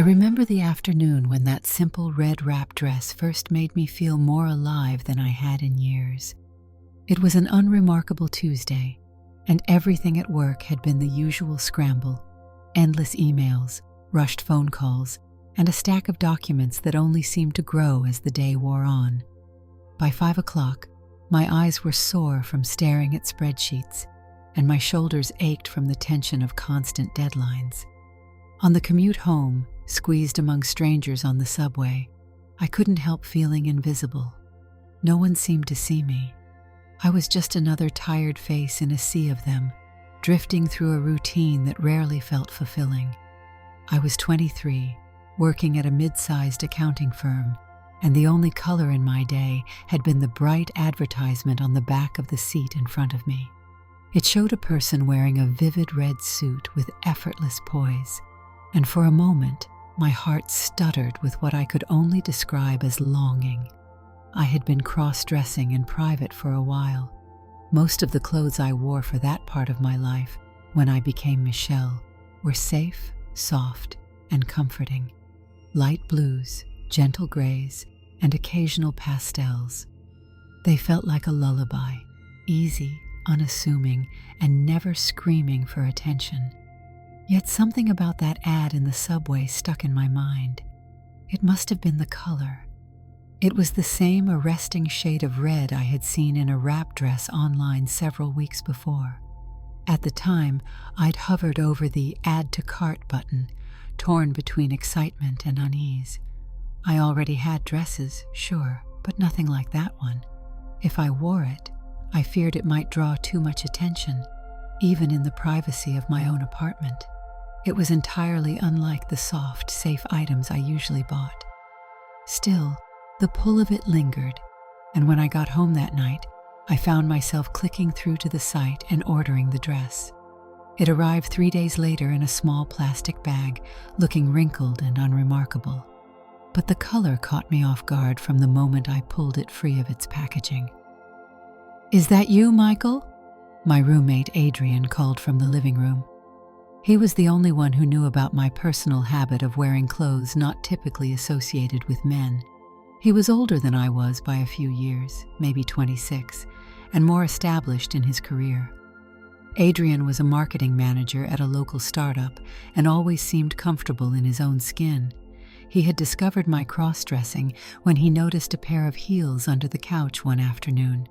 I remember the afternoon when that simple red wrap dress first made me feel more alive than I had in years. It was an unremarkable Tuesday, and everything at work had been the usual scramble: endless emails, rushed phone calls, and a stack of documents that only seemed to grow as the day wore on. By 5 o'clock, my eyes were sore from staring at spreadsheets, and my shoulders ached from the tension of constant deadlines. On the commute home, squeezed among strangers on the subway, I couldn't help feeling invisible. No one seemed to see me. I was just another tired face in a sea of them, drifting through a routine that rarely felt fulfilling. I was 23, working at a mid-sized accounting firm, and the only color in my day had been the bright advertisement on the back of the seat in front of me. It showed a person wearing a vivid red suit with effortless poise, and for a moment, my heart stuttered with what I could only describe as longing. I had been cross-dressing in private for a while. Most of the clothes I wore for that part of my life, when I became Michelle, were safe, soft, and comforting. Light blues, gentle grays, and occasional pastels. They felt like a lullaby, easy, unassuming, and never screaming for attention. Yet something about that ad in the subway stuck in my mind. It must have been the color. It was the same arresting shade of red I had seen in a wrap dress online several weeks before. At the time, I'd hovered over the Add to Cart button, torn between excitement and unease. I already had dresses, sure, but nothing like that one. If I wore it, I feared it might draw too much attention, even in the privacy of my own apartment. It was entirely unlike the soft, safe items I usually bought. Still, the pull of it lingered, and when I got home that night, I found myself clicking through to the site and ordering the dress. It arrived 3 days later in a small plastic bag, looking wrinkled and unremarkable. But the color caught me off guard from the moment I pulled it free of its packaging. "Is that you, Michael?" My roommate Adrien called from the living room. He was the only one who knew about my personal habit of wearing clothes not typically associated with men. He was older than I was by a few years, maybe 26, and more established in his career. Adrien was a marketing manager at a local startup and always seemed comfortable in his own skin. He had discovered my cross-dressing when he noticed a pair of heels under the couch one afternoon.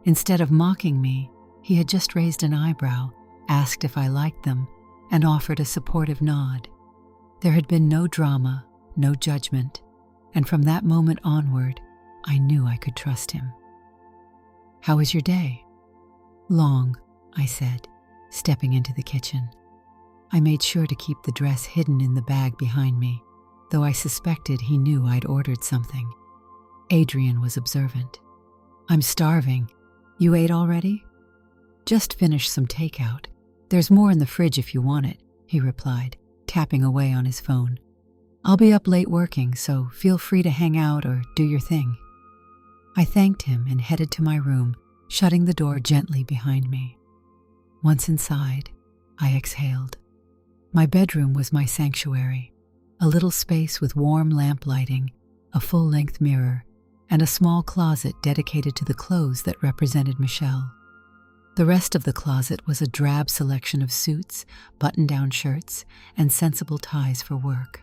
Instead of mocking me, he had just raised an eyebrow, asked if I liked them, and offered a supportive nod. There had been no drama, no judgment, and from that moment onward, I knew I could trust him. "How was your day?" "Long," I said, stepping into the kitchen. I made sure to keep the dress hidden in the bag behind me, though I suspected he knew I'd ordered something. Adrien was observant. "I'm starving. You ate already?" "Just finished some takeout. There's more in the fridge if you want it," he replied, tapping away on his phone. "I'll be up late working, so feel free to hang out or do your thing." I thanked him and headed to my room, shutting the door gently behind me. Once inside, I exhaled. My bedroom was my sanctuary, a little space with warm lamp lighting, a full-length mirror, and a small closet dedicated to the clothes that represented Michelle. The rest of the closet was a drab selection of suits, button-down shirts, and sensible ties for work.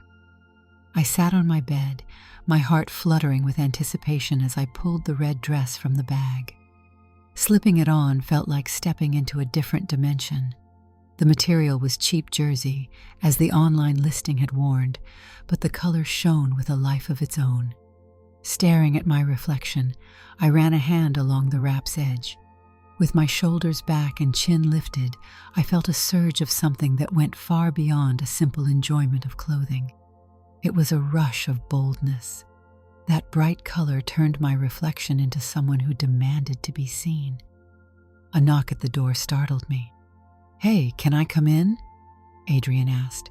I sat on my bed, my heart fluttering with anticipation as I pulled the red dress from the bag. Slipping it on felt like stepping into a different dimension. The material was cheap jersey, as the online listing had warned, but the color shone with a life of its own. Staring at my reflection, I ran a hand along the wrap's edge. With my shoulders back and chin lifted, I felt a surge of something that went far beyond a simple enjoyment of clothing. It was a rush of boldness. That bright color turned my reflection into someone who demanded to be seen. A knock at the door startled me. "Hey, can I come in?" Adrien asked.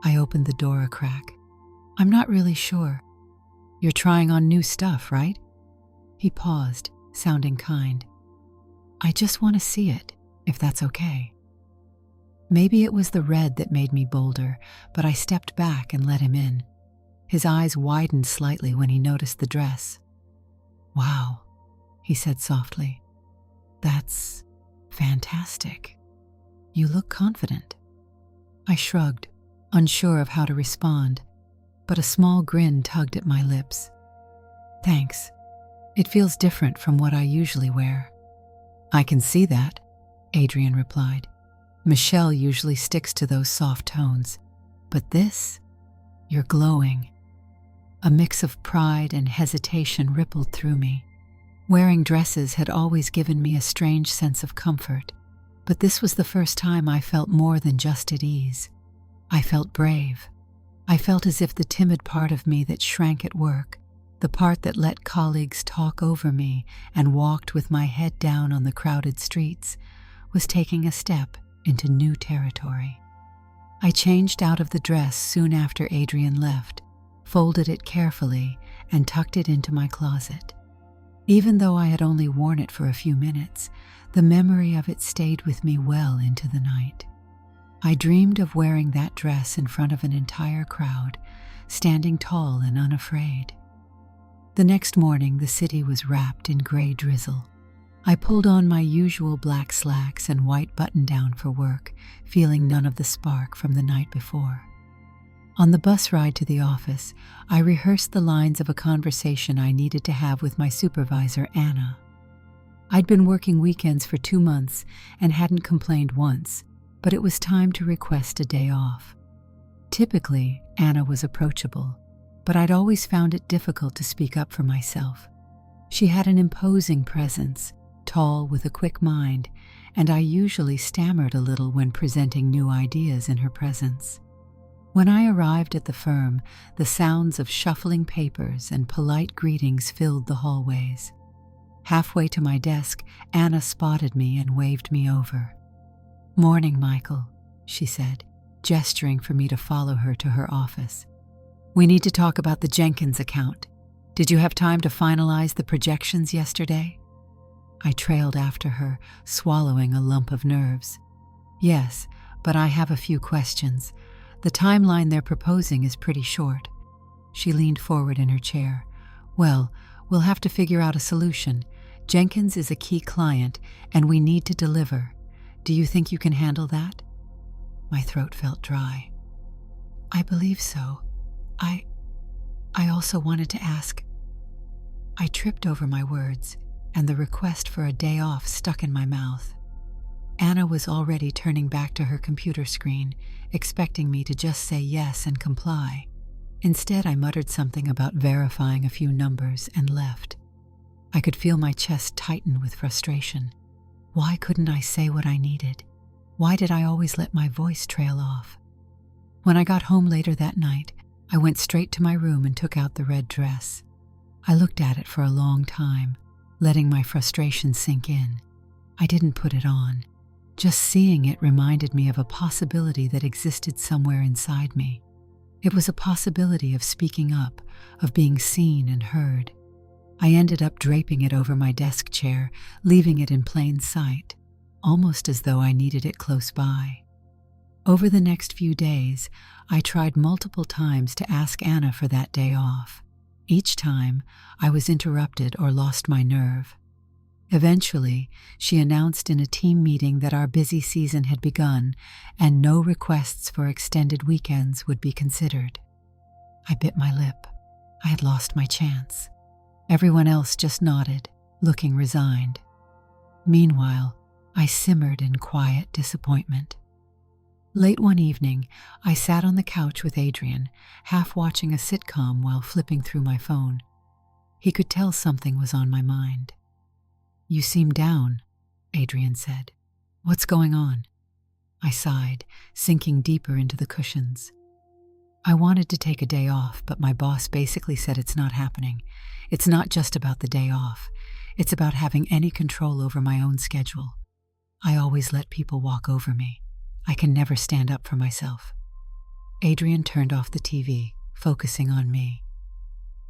I opened the door a crack. "I'm not really sure. You're trying on new stuff, right?" He paused, sounding kind. "I just want to see it, if that's okay." Maybe it was the red that made me bolder, but I stepped back and let him in. His eyes widened slightly when he noticed the dress. "Wow," he said softly. "That's fantastic. You look confident." I shrugged, unsure of how to respond, but a small grin tugged at my lips. "Thanks. It feels different from what I usually wear." "I can see that," Adrien replied. "Michelle usually sticks to those soft tones, but this, you're glowing." A mix of pride and hesitation rippled through me. Wearing dresses had always given me a strange sense of comfort, but this was the first time I felt more than just at ease. I felt brave. I felt as if the timid part of me that shrank at work, the part that let colleagues talk over me and walked with my head down on the crowded streets, was taking a step into new territory. I changed out of the dress soon after Adrien left, folded it carefully, and tucked it into my closet. Even though I had only worn it for a few minutes, the memory of it stayed with me well into the night. I dreamed of wearing that dress in front of an entire crowd, standing tall and unafraid. The next morning, the city was wrapped in gray drizzle. I pulled on my usual black slacks and white button-down for work, feeling none of the spark from the night before. On the bus ride to the office, I rehearsed the lines of a conversation I needed to have with my supervisor, Anna. I'd been working weekends for 2 months and hadn't complained once, but it was time to request a day off. Typically, Anna was approachable, but I'd always found it difficult to speak up for myself. She had an imposing presence, tall with a quick mind, and I usually stammered a little when presenting new ideas in her presence. When I arrived at the firm, the sounds of shuffling papers and polite greetings filled the hallways. Halfway to my desk, Anna spotted me and waved me over. "Morning, Michael," she said, gesturing for me to follow her to her office. "We need to talk about the Jenkins account. Did you have time to finalize the projections yesterday?" I trailed after her, swallowing a lump of nerves. "Yes, but I have a few questions. The timeline they're proposing is pretty short." She leaned forward in her chair. "Well, we'll have to figure out a solution. Jenkins is a key client, and we need to deliver. Do you think you can handle that?" My throat felt dry. "I believe so. I also wanted to ask." I tripped over my words, and the request for a day off stuck in my mouth. Anna was already turning back to her computer screen, expecting me to just say yes and comply. Instead, I muttered something about verifying a few numbers and left. I could feel my chest tighten with frustration. Why couldn't I say what I needed? Why did I always let my voice trail off? When I got home later that night, I went straight to my room and took out the red dress. I looked at it for a long time, letting my frustration sink in. I didn't put it on. Just seeing it reminded me of a possibility that existed somewhere inside me. It was a possibility of speaking up, of being seen and heard. I ended up draping it over my desk chair, leaving it in plain sight, almost as though I needed it close by. Over the next few days, I tried multiple times to ask Anna for that day off. Each time, I was interrupted or lost my nerve. Eventually, she announced in a team meeting that our busy season had begun and no requests for extended weekends would be considered. I bit my lip. I had lost my chance. Everyone else just nodded, looking resigned. Meanwhile, I simmered in quiet disappointment. Late one evening, I sat on the couch with Adrien, half watching a sitcom while flipping through my phone. He could tell something was on my mind. "You seem down," Adrien said. "What's going on?" I sighed, sinking deeper into the cushions. I wanted to take a day off, but my boss basically said it's not happening. It's not just about the day off. It's about having any control over my own schedule. I always let people walk over me. I can never stand up for myself. Adrien turned off the TV, focusing on me.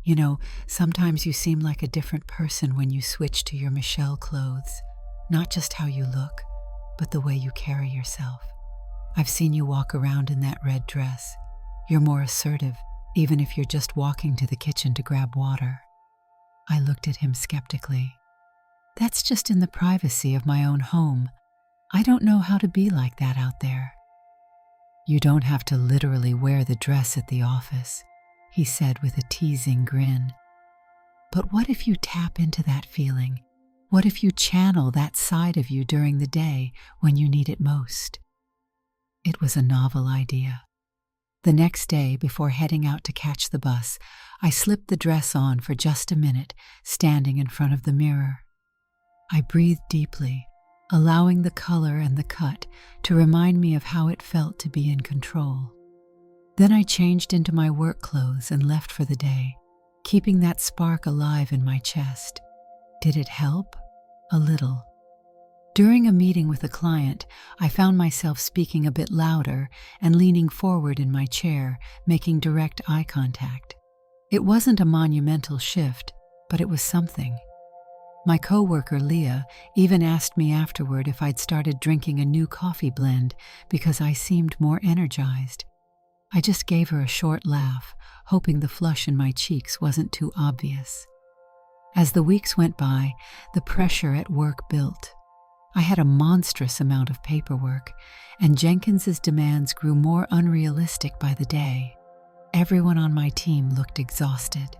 "You know, sometimes you seem like a different person when you switch to your Michelle clothes. Not just how you look, but the way you carry yourself. I've seen you walk around in that red dress. You're more assertive, even if you're just walking to the kitchen to grab water." I looked at him skeptically. "That's just in the privacy of my own home. I don't know how to be like that out there." "You don't have to literally wear the dress at the office," he said with a teasing grin. "But what if you tap into that feeling? What if you channel that side of you during the day when you need it most?" It was a novel idea. The next day, before heading out to catch the bus, I slipped the dress on for just a minute, standing in front of the mirror. I breathed deeply, allowing the color and the cut to remind me of how it felt to be in control. Then I changed into my work clothes and left for the day, keeping that spark alive in my chest. Did it help? A little. During a meeting with a client, I found myself speaking a bit louder and leaning forward in my chair, making direct eye contact. It wasn't a monumental shift, but it was something. My coworker, Leah, even asked me afterward if I'd started drinking a new coffee blend because I seemed more energized. I just gave her a short laugh, hoping the flush in my cheeks wasn't too obvious. As the weeks went by, the pressure at work built. I had a monstrous amount of paperwork, and Jenkins's demands grew more unrealistic by the day. Everyone on my team looked exhausted.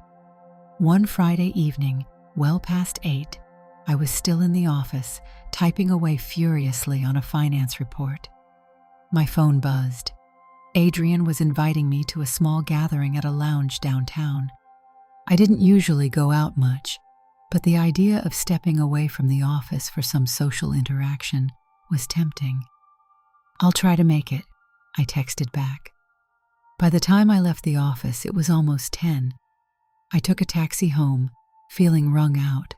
One Friday evening, well past 8, I was still in the office, typing away furiously on a finance report. My phone buzzed. Adrien was inviting me to a small gathering at a lounge downtown. I didn't usually go out much, but the idea of stepping away from the office for some social interaction was tempting. "I'll try to make it," I texted back. By the time I left the office, it was almost 10. I took a taxi home, feeling wrung out.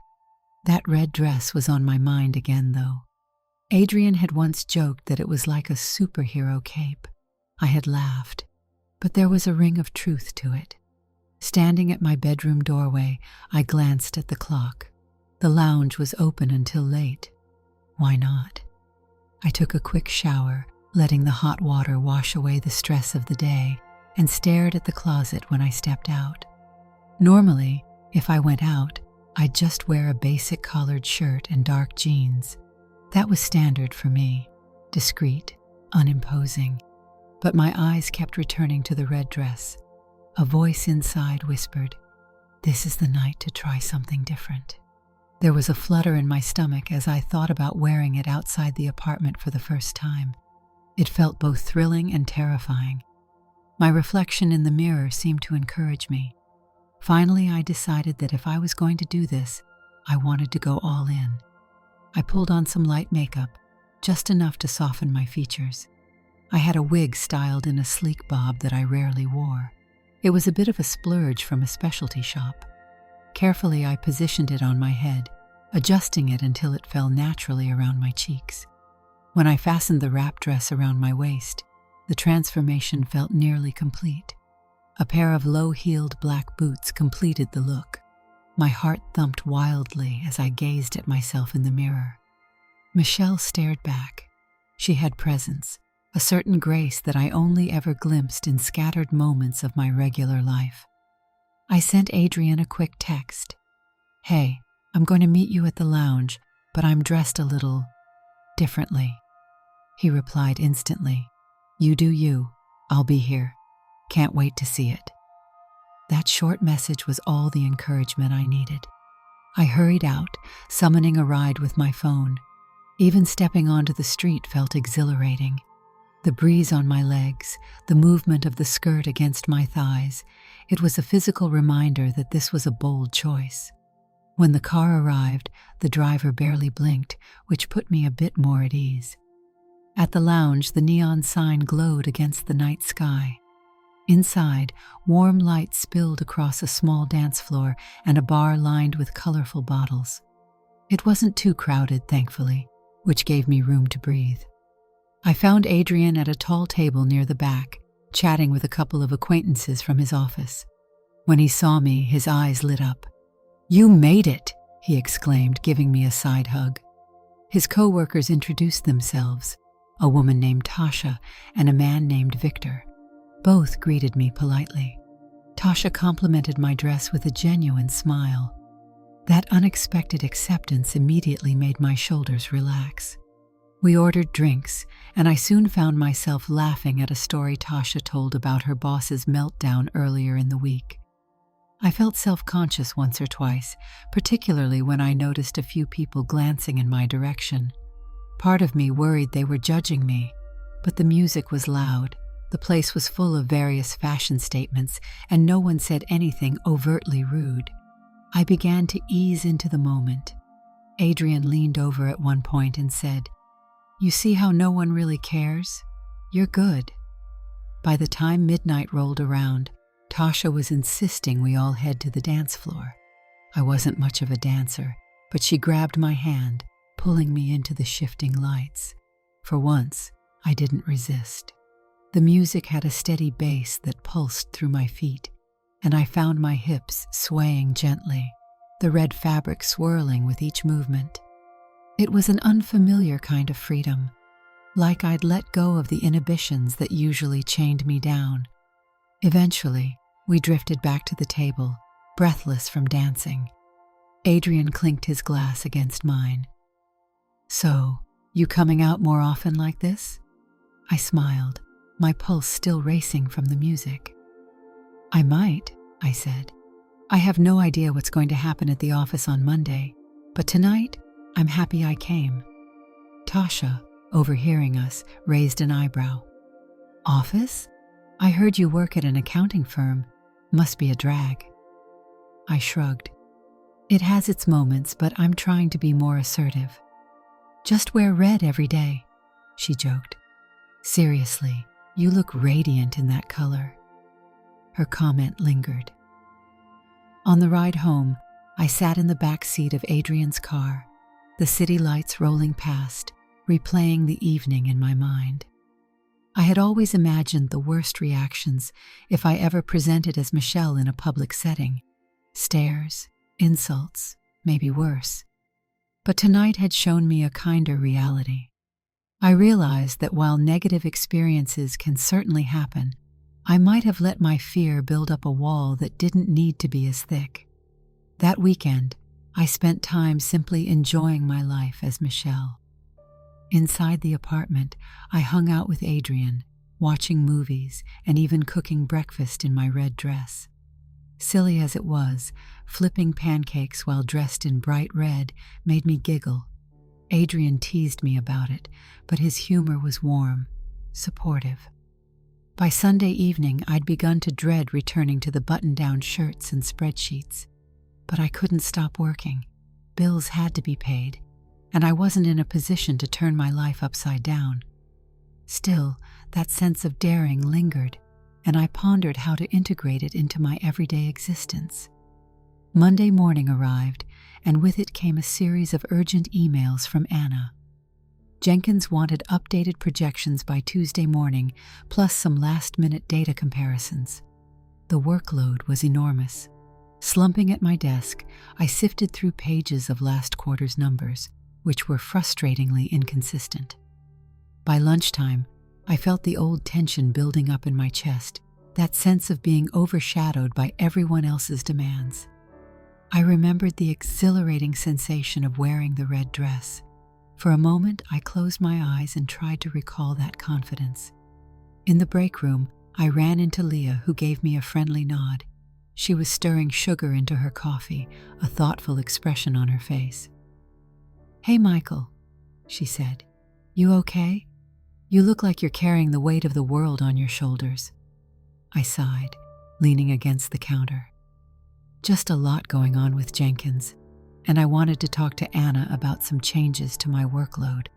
That red dress was on my mind again, though. Adrien had once joked that it was like a superhero cape. I had laughed, but there was a ring of truth to it. Standing at my bedroom doorway, I glanced at the clock. The lounge was open until late. Why not? I took a quick shower, letting the hot water wash away the stress of the day, and stared at the closet when I stepped out. Normally, if I went out, I'd just wear a basic collared shirt and dark jeans. That was standard for me, discreet, unimposing. But my eyes kept returning to the red dress. A voice inside whispered, "This is the night to try something different." There was a flutter in my stomach as I thought about wearing it outside the apartment for the first time. It felt both thrilling and terrifying. My reflection in the mirror seemed to encourage me. Finally, I decided that if I was going to do this, I wanted to go all in. I pulled on some light makeup, just enough to soften my features. I had a wig styled in a sleek bob that I rarely wore. It was a bit of a splurge from a specialty shop. Carefully, I positioned it on my head, adjusting it until it fell naturally around my cheeks. When I fastened the wrap dress around my waist, the transformation felt nearly complete. A pair of low-heeled black boots completed the look. My heart thumped wildly as I gazed at myself in the mirror. Michelle stared back. She had presence, a certain grace that I only ever glimpsed in scattered moments of my regular life. I sent Adrien a quick text. "Hey, I'm going to meet you at the lounge, but I'm dressed a little differently." He replied instantly, "You do you. I'll be here. Can't wait to see it." That short message was all the encouragement I needed. I hurried out, summoning a ride with my phone. Even stepping onto the street felt exhilarating. The breeze on my legs, the movement of the skirt against my thighs, it was a physical reminder that this was a bold choice. When the car arrived, the driver barely blinked, which put me a bit more at ease. At the lounge, the neon sign glowed against the night sky. Inside, warm light spilled across a small dance floor and a bar lined with colorful bottles. It wasn't too crowded, thankfully, which gave me room to breathe. I found Adrien at a tall table near the back, chatting with a couple of acquaintances from his office. When he saw me, his eyes lit up. "You made it!" he exclaimed, giving me a side hug. His co-workers introduced themselves. a woman named Tasha and a man named Victor. Both greeted me politely. Tasha complimented my dress with a genuine smile. That unexpected acceptance immediately made my shoulders relax. We ordered drinks, and I soon found myself laughing at a story Tasha told about her boss's meltdown earlier in the week. I felt self-conscious once or twice, particularly when I noticed a few people glancing in my direction. Part of me worried they were judging me, but the music was loud, the place was full of various fashion statements, and no one said anything overtly rude. I began to ease into the moment. Adrien leaned over at one point and said, "You see how no one really cares? You're good." By the time midnight rolled around, Tasha was insisting we all head to the dance floor. I wasn't much of a dancer, but she grabbed my hand, pulling me into the shifting lights. For once, I didn't resist. The music had a steady bass that pulsed through my feet, and I found my hips swaying gently, the red fabric swirling with each movement. It was an unfamiliar kind of freedom, like I'd let go of the inhibitions that usually chained me down. Eventually, we drifted back to the table, breathless from dancing. Adrien clinked his glass against mine. "So, you coming out more often like this?" I smiled, my pulse still racing from the music. "I might," I said. "I have no idea what's going to happen at the office on Monday, but tonight, I'm happy I came." Tasha, overhearing us, raised an eyebrow. "Office? I heard you work at an accounting firm. Must be a drag." I shrugged. "It has its moments, but I'm trying to be more assertive." "Just wear red every day," she joked. "Seriously, you look radiant in that color." Her comment lingered. On the ride home, I sat in the back seat of Adrien's car, the city lights rolling past, replaying the evening in my mind. I had always imagined the worst reactions if I ever presented as Michelle in a public setting. Stares, insults, maybe worse. But tonight had shown me a kinder reality. I realized that while negative experiences can certainly happen, I might have let my fear build up a wall that didn't need to be as thick. That weekend, I spent time simply enjoying my life as Michelle. Inside the apartment, I hung out with Adrien, watching movies and even cooking breakfast in my red dress. Silly as it was, flipping pancakes while dressed in bright red made me giggle. Adrien teased me about it, but his humor was warm, supportive. By Sunday evening, I'd begun to dread returning to the button-down shirts and spreadsheets. But I couldn't stop working. Bills had to be paid, and I wasn't in a position to turn my life upside down. Still, that sense of daring lingered, and I pondered how to integrate it into my everyday existence. Monday morning arrived, and with it came a series of urgent emails from Anna. Jenkins wanted updated projections by Tuesday morning, plus some last-minute data comparisons. The workload was enormous. Slumping at my desk, I sifted through pages of last quarter's numbers, which were frustratingly inconsistent. By lunchtime, I felt the old tension building up in my chest, that sense of being overshadowed by everyone else's demands. I remembered the exhilarating sensation of wearing the red dress. For a moment, I closed my eyes and tried to recall that confidence. In the break room, I ran into Leah, who gave me a friendly nod. She was stirring sugar into her coffee, a thoughtful expression on her face. "Hey, Michael," she said. "You okay? You look like you're carrying the weight of the world on your shoulders." I sighed, leaning against the counter. Just a lot going on with Jenkins, and I wanted to talk to Anna about some changes to my workload,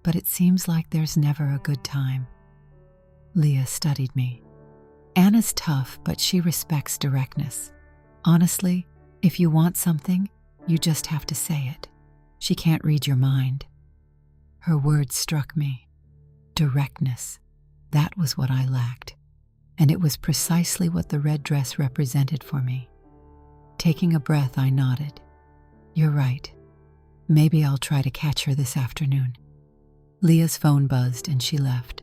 but it seems like there's never a good time. Leah studied me. Anna's tough, but she respects directness. Honestly, if you want something, you just have to say it. She can't read your mind. Her words struck me. Directness. That was what I lacked, and it was precisely what the red dress represented for me. Taking a breath, I nodded. "You're right. Maybe I'll try to catch her this afternoon." Leah's phone buzzed and she left.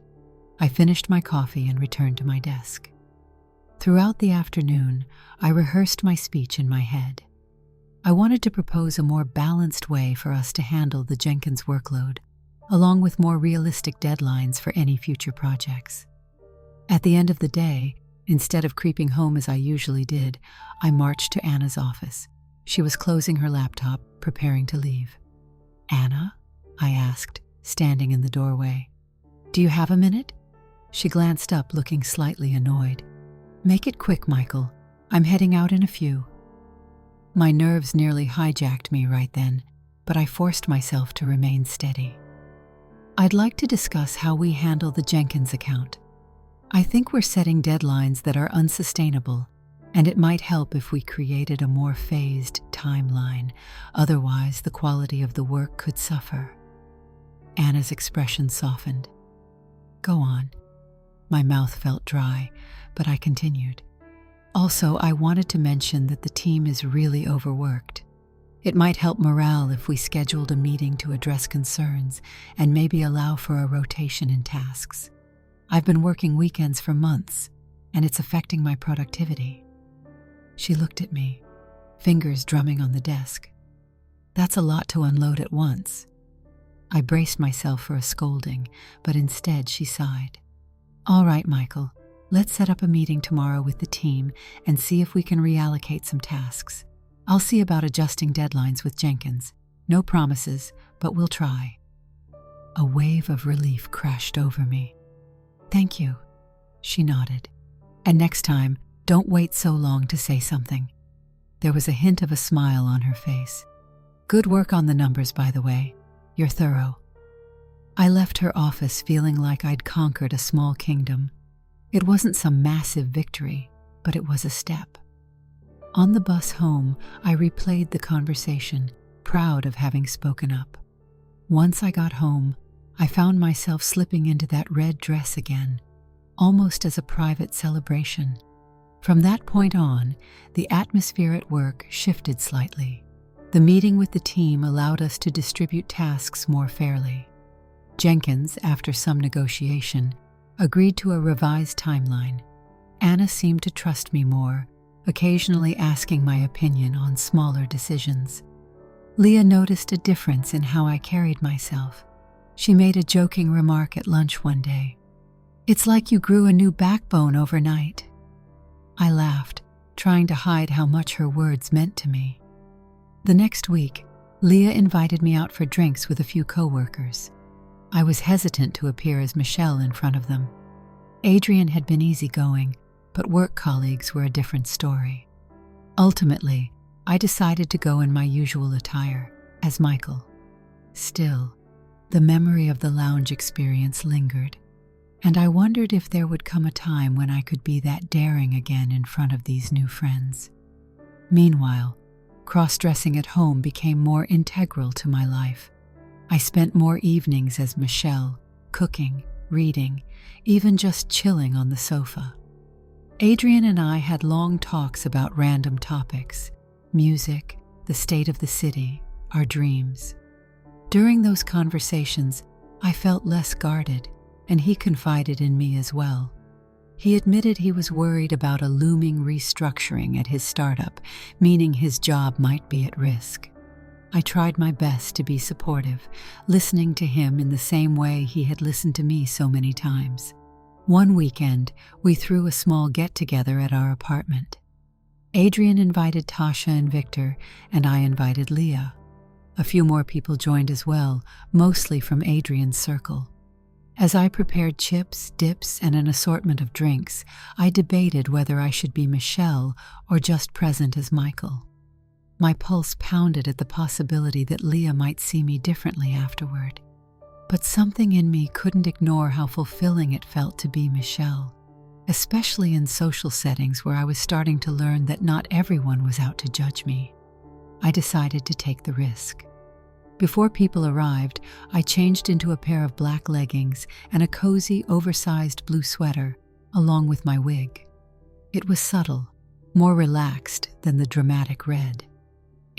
I finished my coffee and returned to my desk. Throughout the afternoon, I rehearsed my speech in my head. I wanted to propose a more balanced way for us to handle the Jenkins workload, along with more realistic deadlines for any future projects. At the end of the day, instead of creeping home as I usually did, I marched to Anna's office. She was closing her laptop, preparing to leave. "Anna?" I asked, standing in the doorway. "Do you have a minute?" She glanced up, looking slightly annoyed. "Make it quick, Michael. I'm heading out in a few." My nerves nearly hijacked me right then, but I forced myself to remain steady. "I'd like to discuss how we handle the Jenkins account. I think we're setting deadlines that are unsustainable, and it might help if we created a more phased timeline. Otherwise, the quality of the work could suffer." Anna's expression softened. "Go on." My mouth felt dry, but I continued. "Also, I wanted to mention that the team is really overworked. It might help morale if we scheduled a meeting to address concerns and maybe allow for a rotation in tasks. I've been working weekends for months, and it's affecting my productivity." She looked at me, fingers drumming on the desk. "That's a lot to unload at once." I braced myself for a scolding, but instead she sighed. "All right, Michael, let's set up a meeting tomorrow with the team and see if we can reallocate some tasks. I'll see about adjusting deadlines with Jenkins. No promises, but we'll try." A wave of relief crashed over me. "Thank you," she nodded. "And next time, don't wait so long to say something." There was a hint of a smile on her face. "Good work on the numbers, by the way. You're thorough." I left her office feeling like I'd conquered a small kingdom. It wasn't some massive victory, but it was a step. On the bus home, I replayed the conversation, proud of having spoken up. Once I got home, I found myself slipping into that red dress again, almost as a private celebration. From that point on, the atmosphere at work shifted slightly. The meeting with the team allowed us to distribute tasks more fairly. Jenkins, after some negotiation, agreed to a revised timeline. Anna seemed to trust me more, occasionally asking my opinion on smaller decisions. Leah noticed a difference in how I carried myself. She made a joking remark at lunch one day. "It's like you grew a new backbone overnight." I laughed, trying to hide how much her words meant to me. The next week, Leah invited me out for drinks with a few coworkers. I was hesitant to appear as Michelle in front of them. Adrien had been easygoing, but work colleagues were a different story. Ultimately, I decided to go in my usual attire, as Michael. Still, the memory of the lounge experience lingered, and I wondered if there would come a time when I could be that daring again in front of these new friends. Meanwhile, cross-dressing at home became more integral to my life. I spent more evenings as Michelle, cooking, reading, even just chilling on the sofa. Adrien and I had long talks about random topics: music, the state of the city, our dreams. During those conversations, I felt less guarded, and he confided in me as well. He admitted he was worried about a looming restructuring at his startup, meaning his job might be at risk. I tried my best to be supportive, listening to him in the same way he had listened to me so many times. One weekend, we threw a small get-together at our apartment. Adrien invited Tasha and Victor, and I invited Leah. A few more people joined as well, mostly from Adrien's circle. As I prepared chips, dips, and an assortment of drinks, I debated whether I should be Michelle or just present as Michael. My pulse pounded at the possibility that Leah might see me differently afterward. But something in me couldn't ignore how fulfilling it felt to be Michelle, especially in social settings where I was starting to learn that not everyone was out to judge me. I decided to take the risk. Before people arrived, I changed into a pair of black leggings and a cozy, oversized blue sweater, along with my wig. It was subtle, more relaxed than the dramatic red.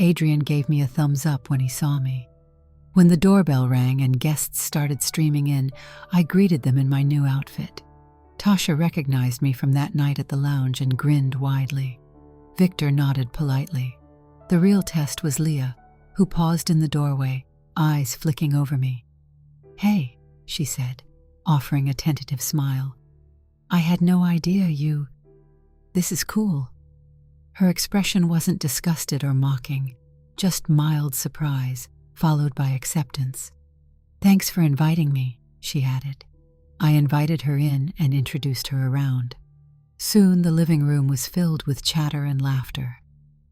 Adrien gave me a thumbs up when he saw me. When the doorbell rang and guests started streaming in, I greeted them in my new outfit. Tasha recognized me from that night at the lounge and grinned widely. Victor nodded politely. The real test was Leah, who paused in the doorway, eyes flicking over me. "Hey," she said, offering a tentative smile. "I had no idea you... This is cool." Her expression wasn't disgusted or mocking, just mild surprise, followed by acceptance. "Thanks for inviting me," she added. I invited her in and introduced her around. Soon the living room was filled with chatter and laughter.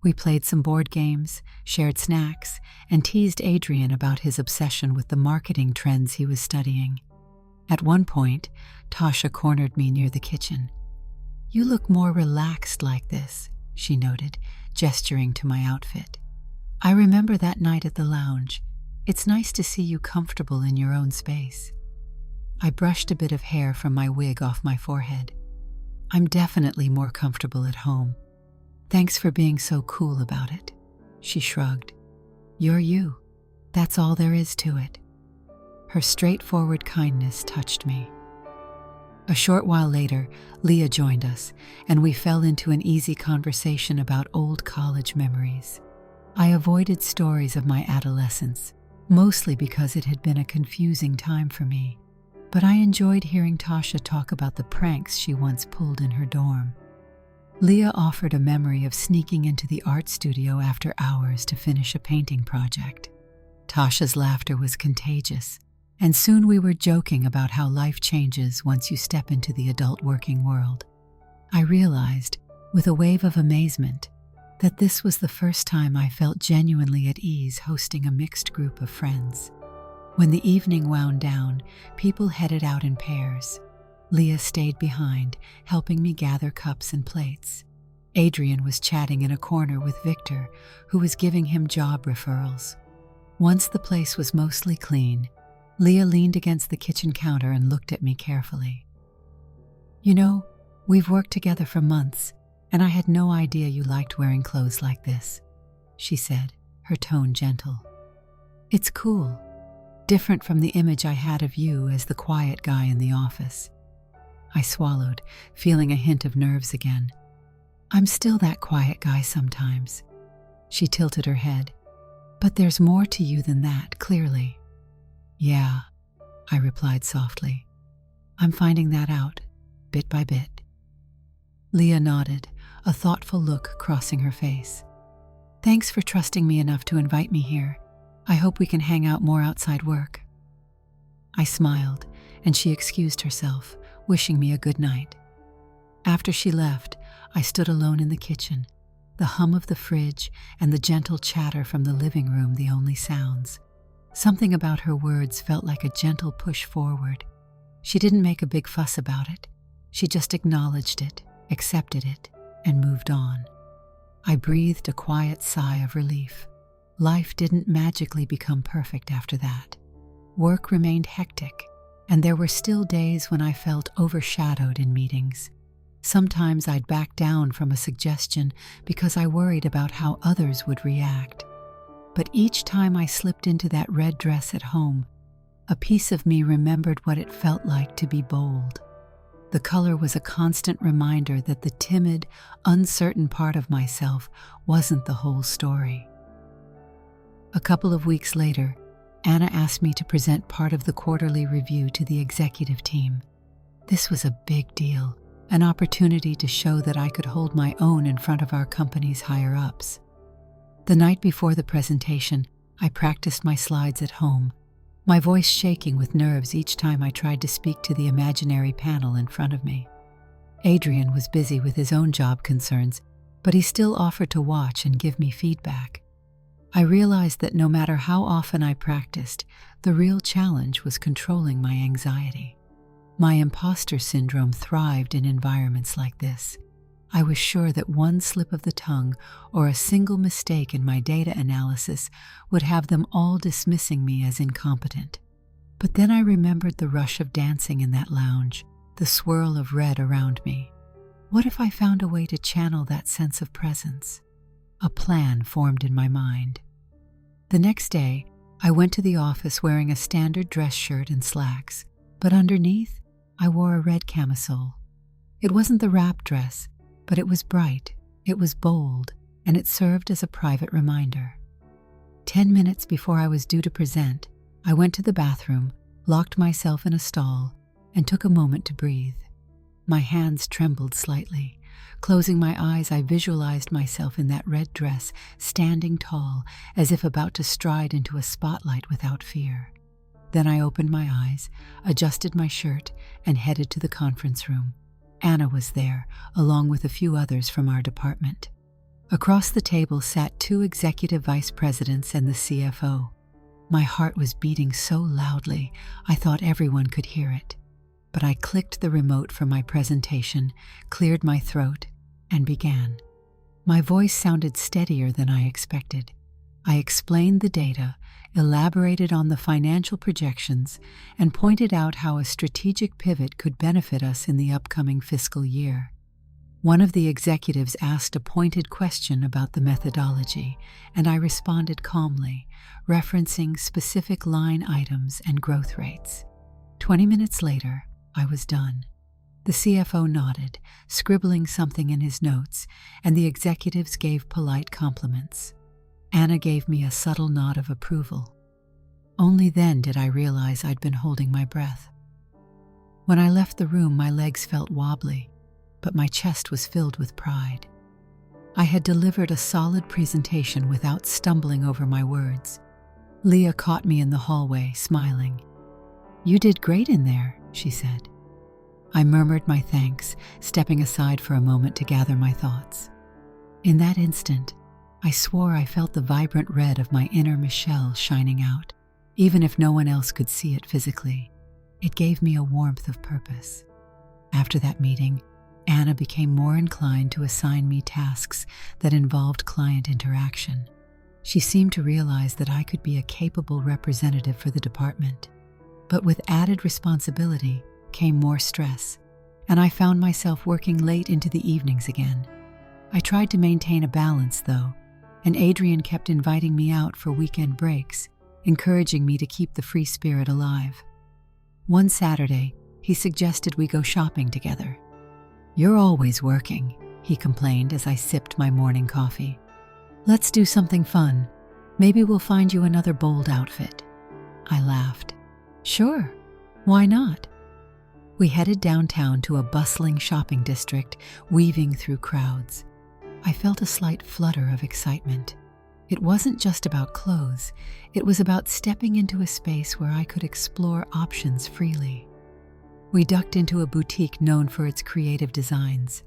We played some board games, shared snacks, and teased Adrien about his obsession with the marketing trends he was studying. At one point, Tasha cornered me near the kitchen. "You look more relaxed like this," she noted, gesturing to my outfit. "I remember that night at the lounge. It's nice to see you comfortable in your own space." I brushed a bit of hair from my wig off my forehead. "I'm definitely more comfortable at home. Thanks for being so cool about it." She shrugged. "You're you. That's all there is to it." Her straightforward kindness touched me. A short while later, Leah joined us, and we fell into an easy conversation about old college memories. I avoided stories of my adolescence, mostly because it had been a confusing time for me, but I enjoyed hearing Tasha talk about the pranks she once pulled in her dorm. Leah offered a memory of sneaking into the art studio after hours to finish a painting project. Tasha's laughter was contagious, and soon we were joking about how life changes once you step into the adult working world. I realized, with a wave of amazement, that this was the first time I felt genuinely at ease hosting a mixed group of friends. When the evening wound down, people headed out in pairs. Leah stayed behind, helping me gather cups and plates. Adrien was chatting in a corner with Victor, who was giving him job referrals. Once the place was mostly clean, Leah leaned against the kitchen counter and looked at me carefully. "You know, we've worked together for months, and I had no idea you liked wearing clothes like this," she said, her tone gentle. "It's cool, different from the image I had of you as the quiet guy in the office." I swallowed, feeling a hint of nerves again. "I'm still that quiet guy sometimes." She tilted her head. "But there's more to you than that, clearly." "Yeah," I replied softly. "I'm finding that out, bit by bit." Leah nodded, a thoughtful look crossing her face. "Thanks for trusting me enough to invite me here. I hope we can hang out more outside work." I smiled, and she excused herself, wishing me a good night. After she left, I stood alone in the kitchen, the hum of the fridge and the gentle chatter from the living room the only sounds. Something about her words felt like a gentle push forward. She didn't make a big fuss about it. She just acknowledged it, accepted it, and moved on. I breathed a quiet sigh of relief. Life didn't magically become perfect after that. Work remained hectic, and there were still days when I felt overshadowed in meetings. Sometimes I'd back down from a suggestion because I worried about how others would react. But each time I slipped into that red dress at home, a piece of me remembered what it felt like to be bold. The color was a constant reminder that the timid, uncertain part of myself wasn't the whole story. A couple of weeks later, Anna asked me to present part of the quarterly review to the executive team. This was a big deal, an opportunity to show that I could hold my own in front of our company's higher-ups. The night before the presentation, I practiced my slides at home, my voice shaking with nerves each time I tried to speak to the imaginary panel in front of me. Adrien was busy with his own job concerns, but he still offered to watch and give me feedback. I realized that no matter how often I practiced, the real challenge was controlling my anxiety. My imposter syndrome thrived in environments like this. I was sure that one slip of the tongue or a single mistake in my data analysis would have them all dismissing me as incompetent. But then I remembered the rush of dancing in that lounge, the swirl of red around me. What if I found a way to channel that sense of presence? A plan formed in my mind. The next day, I went to the office wearing a standard dress shirt and slacks, but underneath, I wore a red camisole. It wasn't the wrap dress, but it was bright, it was bold, and it served as a private reminder. 10 minutes before I was due to present, I went to the bathroom, locked myself in a stall, and took a moment to breathe. My hands trembled slightly. Closing my eyes, I visualized myself in that red dress, standing tall, as if about to stride into a spotlight without fear. Then I opened my eyes, adjusted my shirt, and headed to the conference room. Anna was there, along with a few others from our department. Across the table sat 2 executive vice presidents and the CFO. My heart was beating so loudly, I thought everyone could hear it. But I clicked the remote for my presentation, cleared my throat, and began. My voice sounded steadier than I expected. I explained the data, elaborated on the financial projections, and pointed out how a strategic pivot could benefit us in the upcoming fiscal year. One of the executives asked a pointed question about the methodology, and I responded calmly, referencing specific line items and growth rates. 20 minutes later, I was done. The CFO nodded, scribbling something in his notes, and the executives gave polite compliments. Anna gave me a subtle nod of approval. Only then did I realize I'd been holding my breath. When I left the room, my legs felt wobbly, but my chest was filled with pride. I had delivered a solid presentation without stumbling over my words. Leah caught me in the hallway, smiling. "You did great in there," she said. I murmured my thanks, stepping aside for a moment to gather my thoughts. In that instant, I swore I felt the vibrant red of my inner Michelle shining out, even if no one else could see it physically. It gave me a warmth of purpose. After that meeting, Anna became more inclined to assign me tasks that involved client interaction. She seemed to realize that I could be a capable representative for the department. But with added responsibility came more stress, and I found myself working late into the evenings again. I tried to maintain a balance, though, and Adrien kept inviting me out for weekend breaks, encouraging me to keep the free spirit alive. One Saturday, he suggested we go shopping together. "You're always working," he complained as I sipped my morning coffee. "Let's do something fun. Maybe we'll find you another bold outfit." I laughed. "Sure, why not?" We headed downtown to a bustling shopping district, weaving through crowds. I felt a slight flutter of excitement. It wasn't just about clothes, it was about stepping into a space where I could explore options freely. We ducked into a boutique known for its creative designs.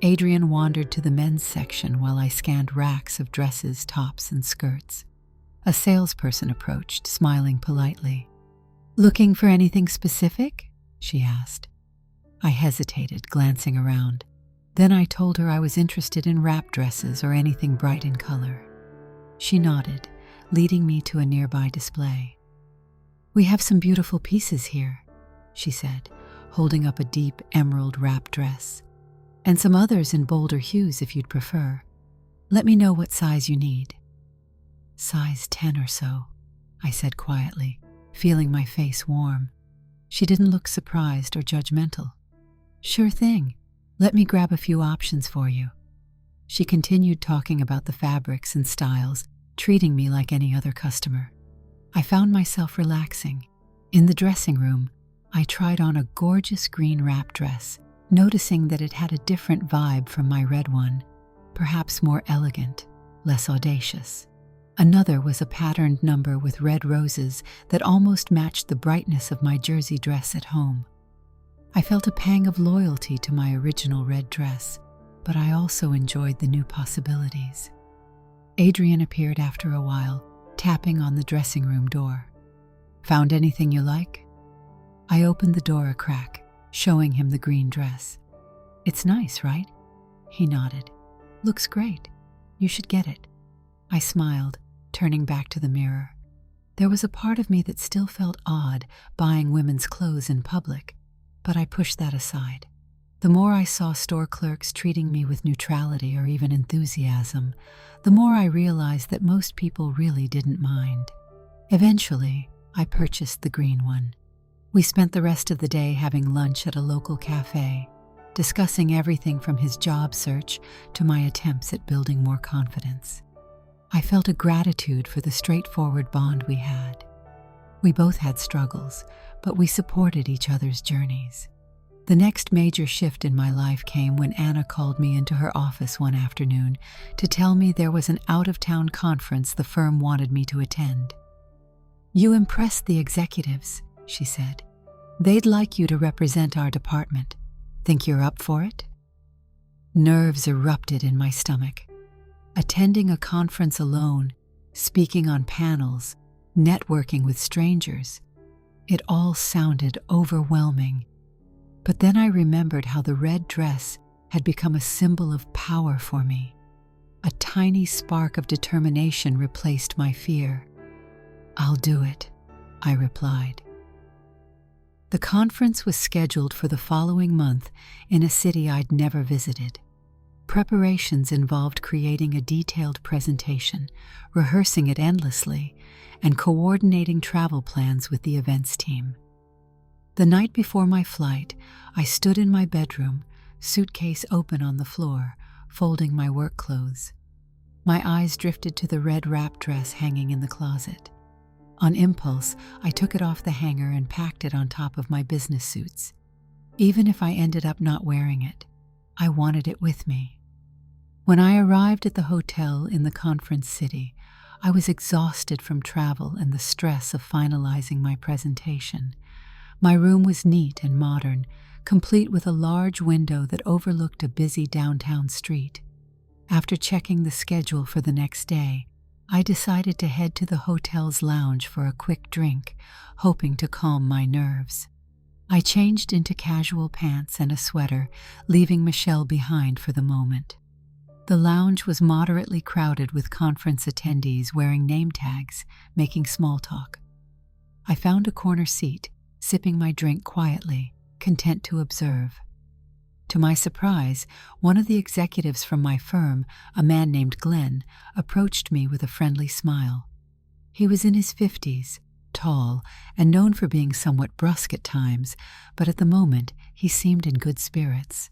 Adrien wandered to the men's section while I scanned racks of dresses, tops, and skirts. A salesperson approached, smiling politely. "Looking for anything specific?" she asked. I hesitated, glancing around. Then I told her I was interested in wrap dresses or anything bright in color. She nodded, leading me to a nearby display. "We have some beautiful pieces here," she said, holding up a deep emerald wrap dress. "And some others in bolder hues if you'd prefer. Let me know what size you need." "Size 10 or so," I said quietly, feeling my face warm. She didn't look surprised or judgmental. "Sure thing. Let me grab a few options for you." She continued talking about the fabrics and styles, treating me like any other customer. I found myself relaxing. In the dressing room, I tried on a gorgeous green wrap dress, noticing that it had a different vibe from my red one, perhaps more elegant, less audacious. Another was a patterned number with red roses that almost matched the brightness of my jersey dress at home. I felt a pang of loyalty to my original red dress, but I also enjoyed the new possibilities. Adrien appeared after a while, tapping on the dressing room door. "Found anything you like?" I opened the door a crack, showing him the green dress. "It's nice, right?" He nodded. "Looks great. You should get it." I smiled, turning back to the mirror. There was a part of me that still felt odd buying women's clothes in public, but I pushed that aside. The more I saw store clerks treating me with neutrality or even enthusiasm, the more I realized that most people really didn't mind. Eventually, I purchased the green one. We spent the rest of the day having lunch at a local cafe, discussing everything from his job search to my attempts at building more confidence. I felt a gratitude for the straightforward bond we had. We both had struggles, but we supported each other's journeys. The next major shift in my life came when Anna called me into her office one afternoon to tell me there was an out-of-town conference the firm wanted me to attend. "You impressed the executives," she said. "They'd like you to represent our department. Think you're up for it?" Nerves erupted in my stomach. Attending a conference alone, speaking on panels, networking with strangers, it all sounded overwhelming. But then I remembered how the red dress had become a symbol of power for me. A tiny spark of determination replaced my fear. "I'll do it," I replied. The conference was scheduled for the following month in a city I'd never visited. Preparations involved creating a detailed presentation, rehearsing it endlessly, and coordinating travel plans with the events team. The night before my flight, I stood in my bedroom, suitcase open on the floor, folding my work clothes. My eyes drifted to the red wrap dress hanging in the closet. On impulse, I took it off the hanger and packed it on top of my business suits. Even if I ended up not wearing it, I wanted it with me. When I arrived at the hotel in the conference city, I was exhausted from travel and the stress of finalizing my presentation. My room was neat and modern, complete with a large window that overlooked a busy downtown street. After checking the schedule for the next day, I decided to head to the hotel's lounge for a quick drink, hoping to calm my nerves. I changed into casual pants and a sweater, leaving Michelle behind for the moment. The lounge was moderately crowded with conference attendees wearing name tags, making small talk. I found a corner seat, sipping my drink quietly, content to observe. To my surprise, one of the executives from my firm, a man named Glenn, approached me with a friendly smile. He was in his 50s, tall, and known for being somewhat brusque at times, but at the moment he seemed in good spirits.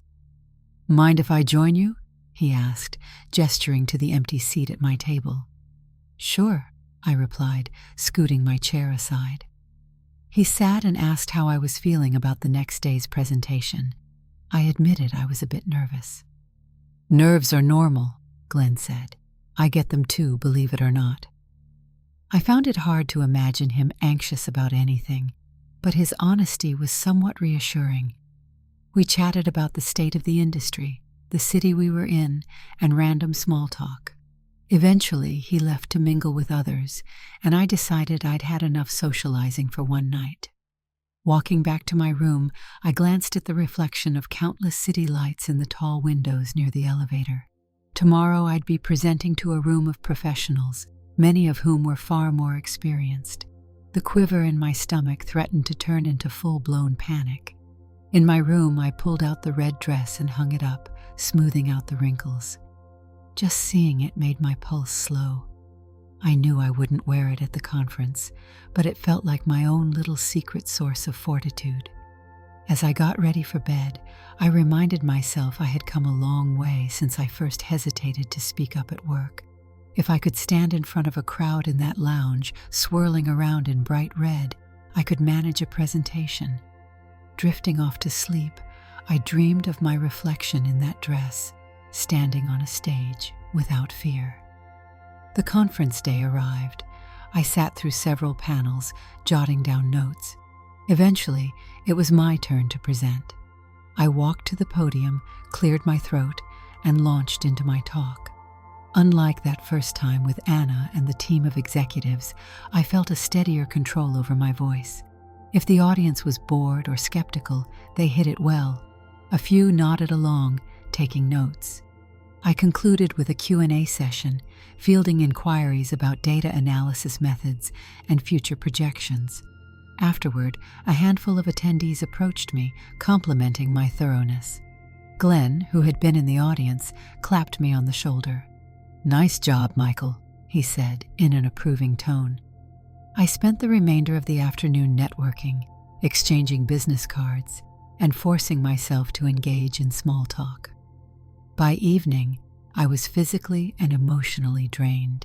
"Mind if I join you?" he asked, gesturing to the empty seat at my table. "Sure," I replied, scooting my chair aside. He sat and asked how I was feeling about the next day's presentation. I admitted I was a bit nervous. "Nerves are normal," Glenn said. "I get them too, believe it or not." I found it hard to imagine him anxious about anything, but his honesty was somewhat reassuring. We chatted about the state of the industry, the city we were in, and random small talk. Eventually, he left to mingle with others, and I decided I'd had enough socializing for one night. Walking back to my room, I glanced at the reflection of countless city lights in the tall windows near the elevator. Tomorrow I'd be presenting to a room of professionals, many of whom were far more experienced. The quiver in my stomach threatened to turn into full-blown panic. In my room, I pulled out the red dress and hung it up, smoothing out the wrinkles. Just seeing it made my pulse slow. I knew I wouldn't wear it at the conference, but it felt like my own little secret source of fortitude. As I got ready for bed, I reminded myself I had come a long way since I first hesitated to speak up at work. If I could stand in front of a crowd in that lounge, swirling around in bright red, I could manage a presentation. Drifting off to sleep, I dreamed of my reflection in that dress, standing on a stage without fear. The conference day arrived. I sat through several panels, jotting down notes. Eventually, it was my turn to present. I walked to the podium, cleared my throat, and launched into my talk. Unlike that first time with Anna and the team of executives, I felt a steadier control over my voice. If the audience was bored or skeptical, they hid it well. A few nodded along, taking notes. I concluded with a Q&A session, fielding inquiries about data analysis methods and future projections. Afterward, a handful of attendees approached me, complimenting my thoroughness. Glenn, who had been in the audience, clapped me on the shoulder. "Nice job, Michael," he said in an approving tone. I spent the remainder of the afternoon networking, exchanging business cards, and forcing myself to engage in small talk. By evening, I was physically and emotionally drained.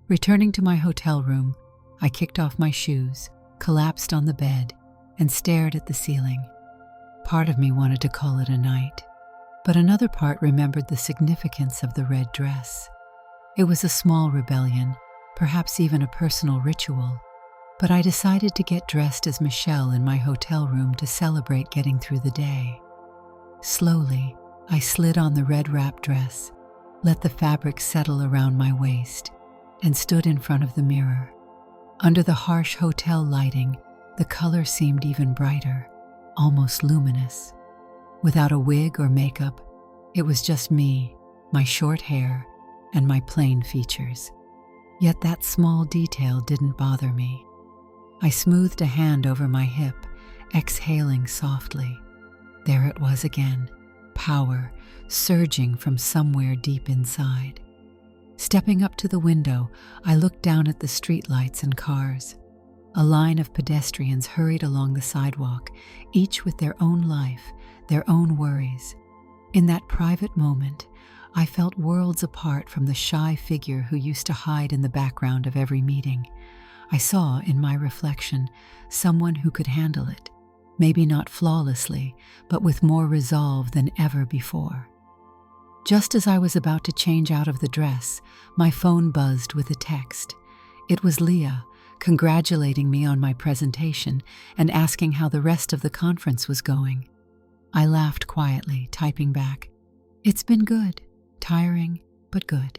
Returning to my hotel room, I kicked off my shoes, collapsed on the bed, and stared at the ceiling. Part of me wanted to call it a night, but another part remembered the significance of the red dress. It was a small rebellion, perhaps even a personal ritual, but I decided to get dressed as Michelle in my hotel room to celebrate getting through the day. Slowly, I slid on the red wrap dress, let the fabric settle around my waist, and stood in front of the mirror. Under the harsh hotel lighting, the color seemed even brighter, almost luminous. Without a wig or makeup, it was just me, my short hair, and my plain features. Yet that small detail didn't bother me. I smoothed a hand over my hip, exhaling softly. There it was again, power surging from somewhere deep inside. Stepping up to the window, I looked down at the streetlights and cars. A line of pedestrians hurried along the sidewalk, each with their own life, their own worries. In that private moment, I felt worlds apart from the shy figure who used to hide in the background of every meeting. I saw, in my reflection, someone who could handle it, maybe not flawlessly, but with more resolve than ever before. Just as I was about to change out of the dress, my phone buzzed with a text. It was Leah, congratulating me on my presentation and asking how the rest of the conference was going. I laughed quietly, typing back, "It's been good, tiring, but good."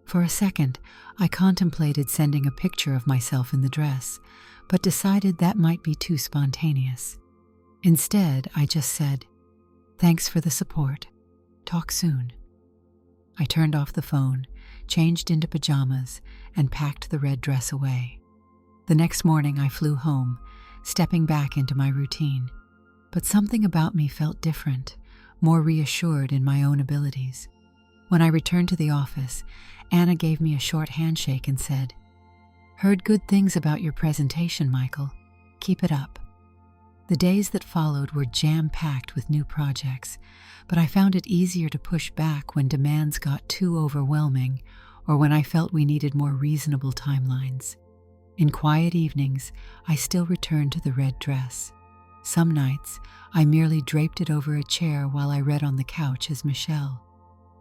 For a second, I contemplated sending a picture of myself in the dress, but decided that might be too spontaneous. Instead, I just said, "Thanks for the support. Talk soon." I turned off the phone, changed into pajamas, and packed the red dress away. The next morning I flew home, stepping back into my routine. But something about me felt different, more reassured in my own abilities. When I returned to the office, Anna gave me a short handshake and said, "Heard good things about your presentation, Michael. Keep it up." The days that followed were jam-packed with new projects, but I found it easier to push back when demands got too overwhelming or when I felt we needed more reasonable timelines. In quiet evenings, I still returned to the red dress. Some nights, I merely draped it over a chair while I read on the couch as Michelle.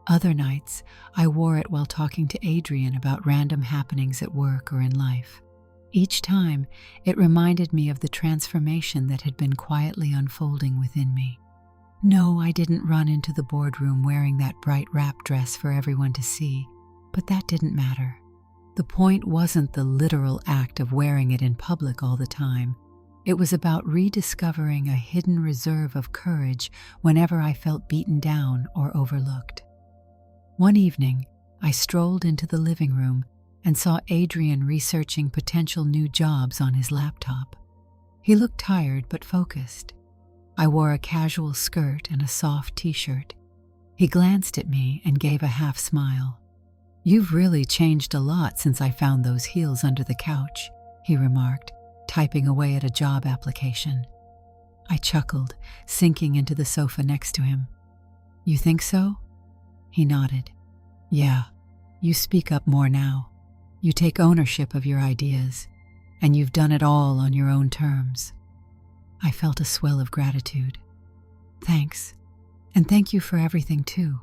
Other nights, I wore it while talking to Adrien about random happenings at work or in life. Each time, it reminded me of the transformation that had been quietly unfolding within me. No, I didn't run into the boardroom wearing that bright wrap dress for everyone to see, but that didn't matter. The point wasn't the literal act of wearing it in public all the time. It was about rediscovering a hidden reserve of courage whenever I felt beaten down or overlooked. One evening, I strolled into the living room and saw Adrien researching potential new jobs on his laptop. He looked tired but focused. I wore a casual skirt and a soft t-shirt. He glanced at me and gave a half smile. "You've really changed a lot since I found those heels under the couch," he remarked, typing away at a job application. I chuckled, sinking into the sofa next to him. "You think so?" He nodded. "Yeah, you speak up more now. You take ownership of your ideas, and you've done it all on your own terms." I felt a swell of gratitude. "Thanks. And thank you for everything too,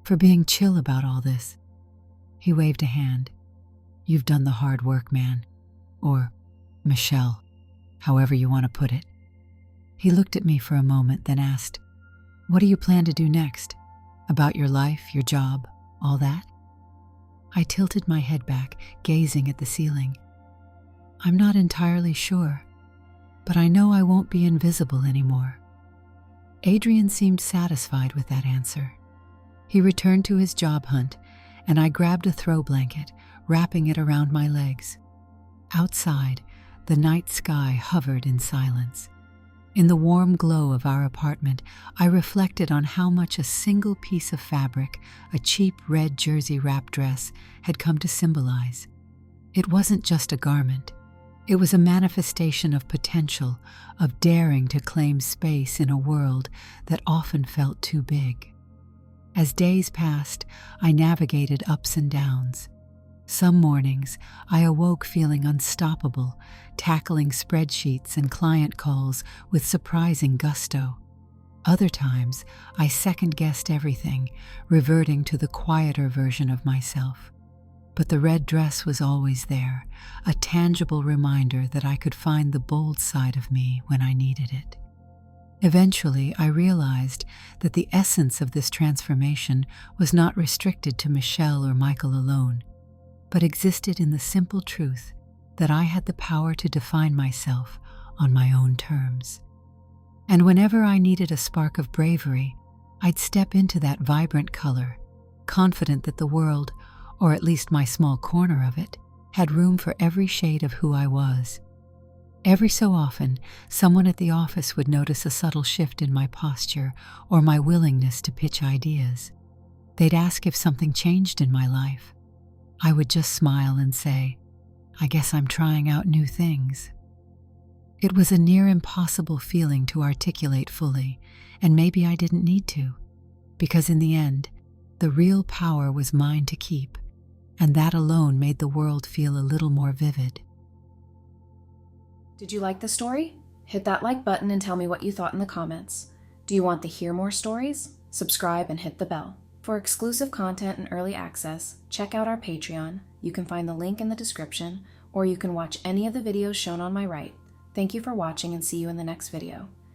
for being chill about all this." He waved a hand. "You've done the hard work, man. Or Michelle, however you want to put it." He looked at me for a moment, then asked, "What do you plan to do next? About your life, your job, all that?" I tilted my head back, gazing at the ceiling. "I'm not entirely sure, but I know I won't be invisible anymore." Adrien seemed satisfied with that answer. He returned to his job hunt, and I grabbed a throw blanket, wrapping it around my legs. Outside, the night sky hovered in silence. In the warm glow of our apartment, I reflected on how much a single piece of fabric, a cheap red jersey wrap dress, had come to symbolize. It wasn't just a garment. It was a manifestation of potential, of daring to claim space in a world that often felt too big. As days passed, I navigated ups and downs. Some mornings, I awoke feeling unstoppable, tackling spreadsheets and client calls with surprising gusto. Other times, I second-guessed everything, reverting to the quieter version of myself. But the red dress was always there, a tangible reminder that I could find the bold side of me when I needed it. Eventually, I realized that the essence of this transformation was not restricted to Michelle or Michael alone, but existed in the simple truth that I had the power to define myself on my own terms. And whenever I needed a spark of bravery, I'd step into that vibrant color, confident that the world, or at least my small corner of it, had room for every shade of who I was. Every so often, someone at the office would notice a subtle shift in my posture or my willingness to pitch ideas. They'd ask if something changed in my life. I would just smile and say, "I guess I'm trying out new things." It was a near impossible feeling to articulate fully, and maybe I didn't need to, because in the end, the real power was mine to keep, and that alone made the world feel a little more vivid. Did you like the story? Hit that like button and tell me what you thought in the comments. Do you want to hear more stories? Subscribe and hit the bell. For exclusive content and early access, check out our Patreon. You can find the link in the description, or you can watch any of the videos shown on my right. Thank you for watching and see you in the next video.